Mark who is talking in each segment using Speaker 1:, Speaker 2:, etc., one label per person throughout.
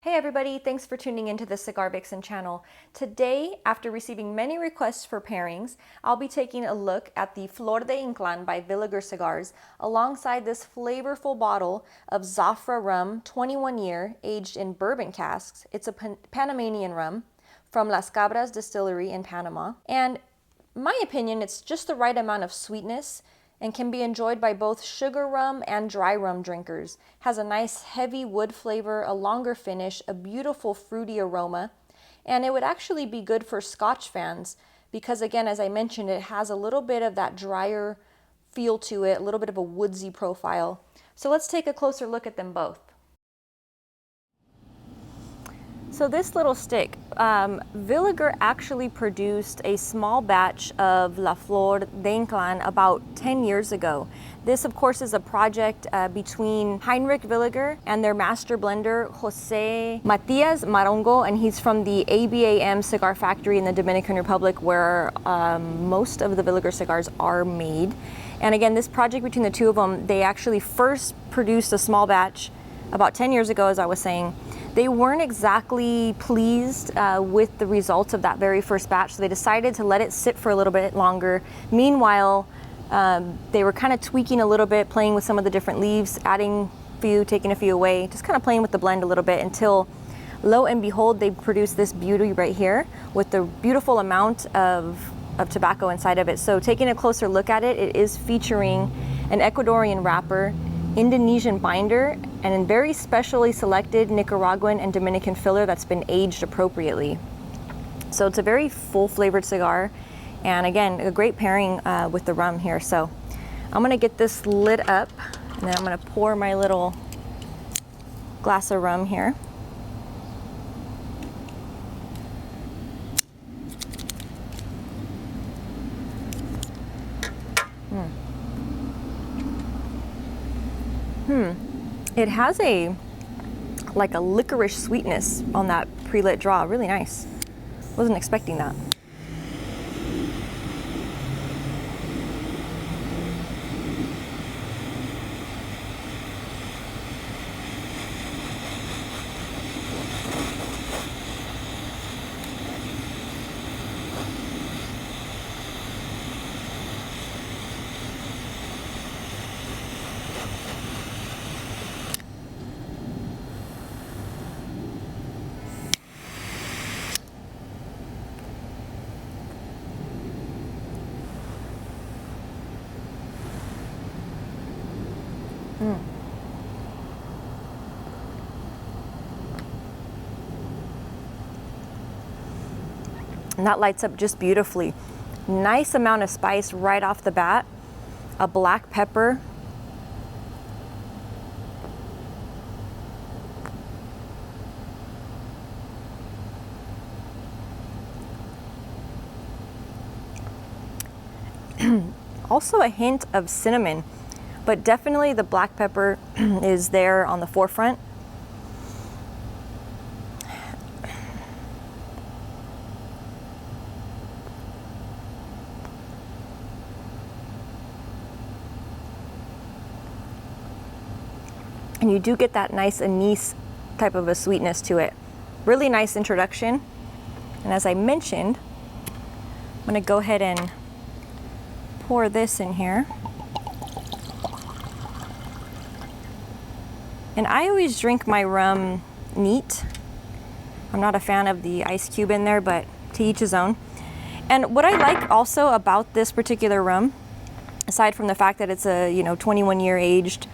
Speaker 1: Hey everybody, thanks for tuning into the Cigar Vixen channel. Today, after receiving many requests for pairings, I'll be taking a look at the Flor de Ynclan by Villiger Cigars alongside this flavorful bottle of Zafra Rum, 21 year, aged in bourbon casks. It's a Panamanian rum from Las Cabras Distillery in Panama. And in my opinion, it's just the right amount of sweetness and can be enjoyed by both sugar rum and dry rum drinkers. Has a nice heavy wood flavor, a longer finish, a beautiful fruity aroma, and it would actually be good for Scotch fans because, again, as I mentioned, it has a little bit of that drier feel to it, a little bit of a woodsy profile. So let's take a closer look at them both. So this little stick, Villiger actually produced a small batch of La Flor de Ynclan about 10 years ago. This, of course, is a project between Heinrich Villiger and their master blender, Jose Matias Marongo, and he's from the ABAM cigar factory in the Dominican Republic where most of the Villiger cigars are made. And again, this project between the two of them, they actually first produced a small batch about 10 years ago, as I was saying. They weren't exactly pleased with the results of that very first batch, so they decided to let it sit for a little bit longer. Meanwhile, they were kind of tweaking a little bit, playing with some of the different leaves, adding a few, taking a few away, just kind of playing with the blend a little bit until, lo and behold, they produced this beauty right here with the beautiful amount of tobacco inside of it. So taking a closer look at it, it is featuring an Ecuadorian wrapper, Indonesian binder, and a very specially selected Nicaraguan and Dominican filler that's been aged appropriately. So it's a very full flavored cigar, and again, a great pairing with the rum here. So I'm gonna get this lit up, and then I'm gonna pour my little glass of rum here. It has like a licorice sweetness on that pre-lit draw. Really nice. Wasn't expecting that. And that lights up just beautifully. Nice amount of spice right off the bat. A black pepper. Also a hint of cinnamon, but definitely the black pepper is there on the forefront. And you do get that nice anise type of a sweetness to it. Really nice introduction. And as I mentioned, I'm gonna go ahead and pour this in here. And I always drink my rum neat. I'm not a fan of the ice cube in there, but to each his own. And what I like also about this particular rum, aside from the fact that it's a 21 year aged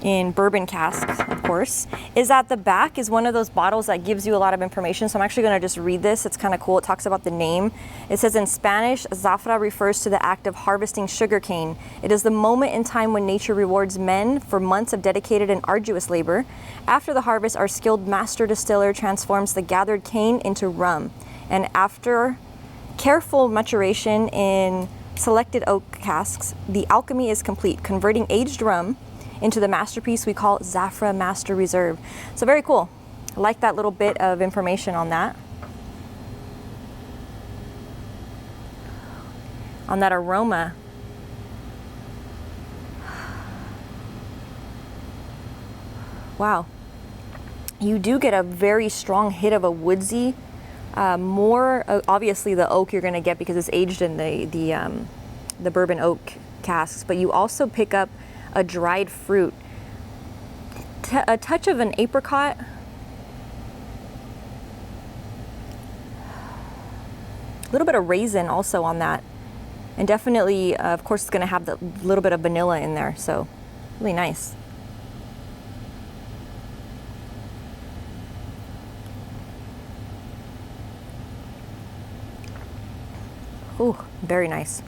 Speaker 1: in bourbon casks, of course, is that the back is one of those bottles that gives you a lot of information. So I'm actually going to just read this. It's kind of cool. It talks about the name. It says, in Spanish, Zafra refers to the act of harvesting sugarcane. It is the moment in time when nature rewards men for months of dedicated and arduous labor. After the harvest, our skilled master distiller transforms the gathered cane into rum. And after careful maturation in selected oak casks, the alchemy is complete, converting aged rum into the masterpiece we call Zafra Master Reserve. So very cool. I like that little bit of information on that. On that aroma. Wow. you do get a very strong hit of a woodsy, more obviously the oak you're going to get because it's aged in the bourbon oak casks, but you also pick up a dried fruit, a touch of an apricot, a little bit of raisin also on that, and definitely of course it's going to have the little bit of vanilla in there, so really nice. Ooh, very nice.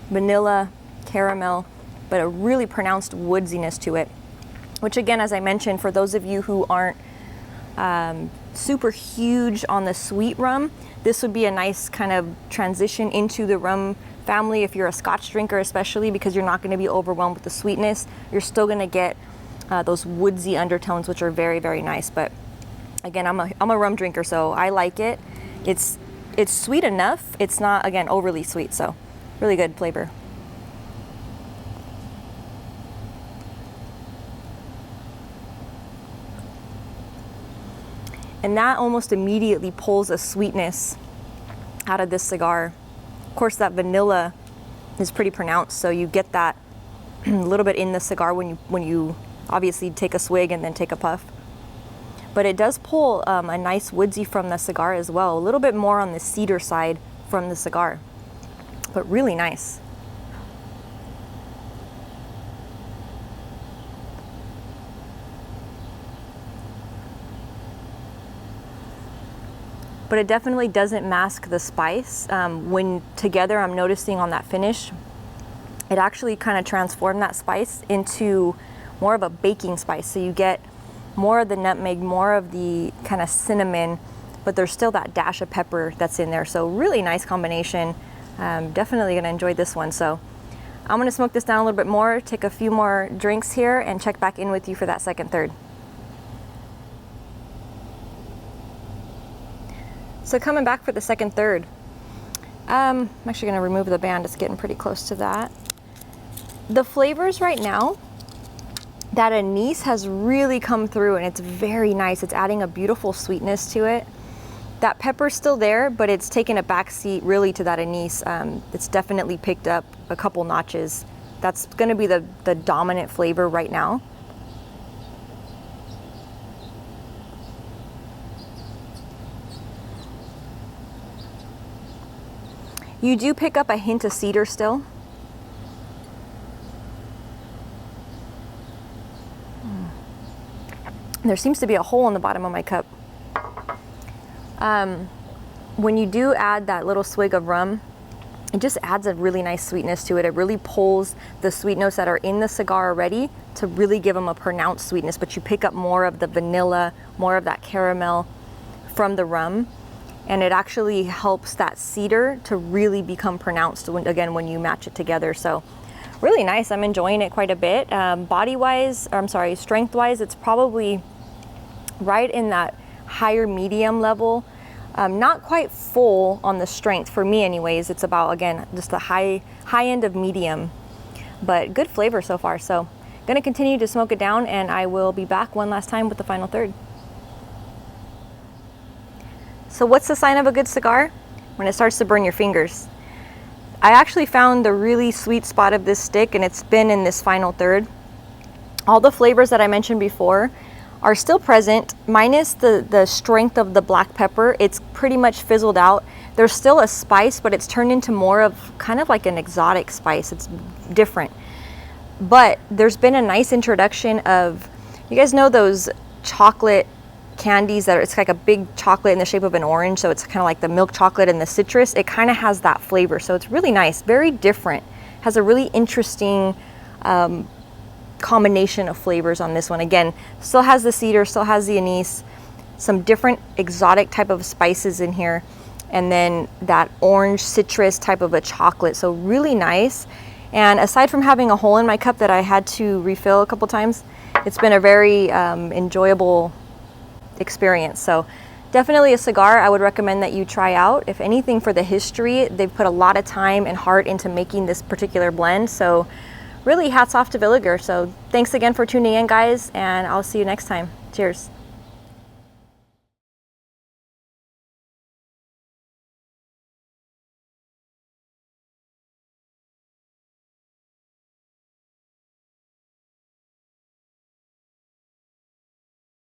Speaker 1: Vanilla, caramel, but a really pronounced woodsiness to it, which again, as I mentioned, for those of you who aren't super huge on the sweet rum, this would be a nice kind of transition into the rum family if you're a Scotch drinker, especially because you're not going to be overwhelmed with the sweetness. You're still going to get those woodsy undertones, which are very, very nice. But again, I'm a rum drinker, so I like it. It's sweet enough. It's not, again, overly sweet, so really good flavor. And that almost immediately pulls a sweetness out of this cigar. Of course, that vanilla is pretty pronounced, so you get that a little bit in the cigar when you obviously take a swig and then take a puff. But it does pull a nice woodsy from the cigar as well, a little bit more on the cedar side from the cigar, but really nice. But it definitely doesn't mask the spice. When together, I'm noticing on that finish, it actually kind of transformed that spice into more of a baking spice. So you get more of the nutmeg, more of the kind of cinnamon, but there's still that dash of pepper that's in there. So really nice combination. Definitely gonna enjoy this one. So I'm gonna smoke this down a little bit more, take a few more drinks here, and check back in with you for that second third. So coming back for the second third, I'm actually gonna remove the band, it's getting pretty close to that. The flavors right now, that anise has really come through and it's very nice. It's adding a beautiful sweetness to it. That pepper's still there, but it's taken a backseat really to that anise. It's definitely picked up a couple notches. That's gonna be the dominant flavor right now. You do pick up a hint of cedar still. There seems to be a hole in the bottom of my cup. When you do add that little swig of rum, it just adds a really nice sweetness to it. It really pulls the sweet notes that are in the cigar already to really give them a pronounced sweetness, but you pick up more of the vanilla, more of that caramel from the rum, and it actually helps that cedar to really become pronounced when you match it together. So really nice. I'm enjoying it quite a bit. Strength-wise, it's probably right in that higher medium level. Not quite full on the strength for me anyways. It's about, again, just the high end of medium, but good flavor so far. So I'm gonna continue to smoke it down and I will be back one last time with the final third. So what's the sign of a good cigar? When it starts to burn your fingers. I actually found the really sweet spot of this stick and it's been in this final third. All the flavors that I mentioned before are still present, minus the strength of the black pepper. It's pretty much fizzled out. There's still a spice, but it's turned into more of kind of like an exotic spice. It's different. But there's been a nice introduction of, you guys know those chocolate candies that it's like a big chocolate in the shape of an orange, so it's kind of like the milk chocolate and the citrus. It kind of has that flavor, so it's really nice, very different. Has a really interesting combination of flavors on this one. Again, still has the cedar, still has the anise, some different exotic type of spices in here, and then that orange citrus type of a chocolate. So really nice. And aside from having a hole in my cup that I had to refill a couple times, it's been a very enjoyable experience. So definitely a cigar I would recommend that you try out. If anything, for the history, they've put a lot of time and heart into making this particular blend. So really hats off to Villiger. So thanks again for tuning in, guys, and I'll see you next time. Cheers.